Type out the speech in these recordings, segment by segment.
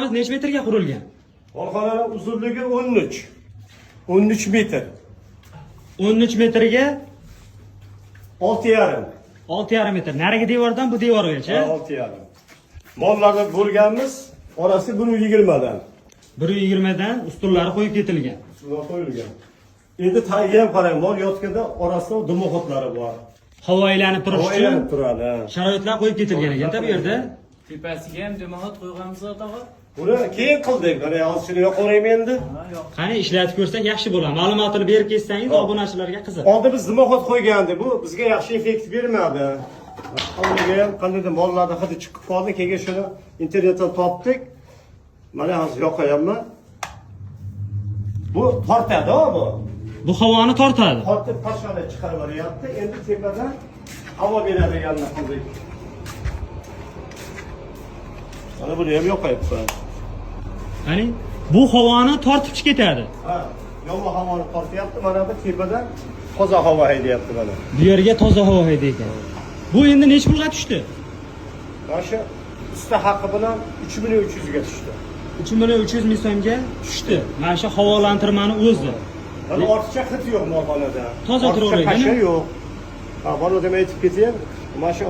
molxonangiz necha metrga qurilgan? Molxonaning uzunligi 13 metr. 13 metrga 6,5. 6,5 metr. Narigi devordan bu devorgacha. 6,5. Mollarda bo'lganmiz, orasi 120 dan. 120 dan ustunlari qo'yib ketilgan. Shunday qo'yilgan. Endi tagiga ham qarang, mol yotganda orasida dimoxotlari bor. Havo aylanib turish uchun Aylanib turadi. sharoitlar qo'yib ketilgan ekan bu yerda. Tepasiga ham demoxot qo'yganmiz tog'a. Buni keyin qildik. Mana hozir yo'qoraymi endi? Qani ishlatib ko'rsak yaxshi bo'ladi. Ma'lumotini berib ketsangiz obunachilarga qiziq. Oldin biz dimoxot qo'ygandik. Bu bizga yaxshi effekt bermadi. Hovliga ham qandaydir mollarda hidi chiqib qoldi. Keyin shuni internetdan topdik. Mana hozir yoqayapman. Bu tortadi, bu. Bu havoni tortadi. Tortib pashani chiqarib yuboryapti. Endi tepadan havo beradiganini qildik. Mana buni ham yoqayapman. Ya'ni bu havoni tortib ketadi. Ha, yomon havoni tortyapti. Mana bu tepadan toza havo haydayapti mana. Bu yerga toza havo haydaydi ekan. Bu endi necha pulga tushdi? Mana shu usta haqi bilan 3.300 ga tushdi. 3.300 ming so'mga tushdi. Mana shu havolantirmani o'zi. Mana ortiqcha hid yo'q molxonada. Toza turaveradi. Pasha yo'q. Ha, buni ham aytib ketayim. Mana shu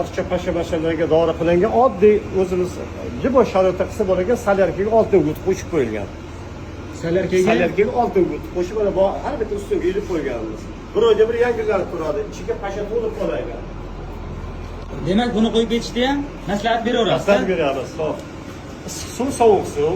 ortiqcha pasha masalalarga dori qilingan oddiy o'zimiz jibo sharoitda qilsa bo'lgan salyarkaga oltin gut qo'shib qo'yilgan. Salyarkaga oltin gut qo'shib mana bu har bitta ustiga ilib qo'yganmiz. Bir oyda bir yangilanib turadi. Ichiga pasha to'lib qoladi. Demak, buni qo'yib ketishda ham maslahat beraverasiz. Maslahat beramiz. Xo'p. Issiq suv, sovuq suv.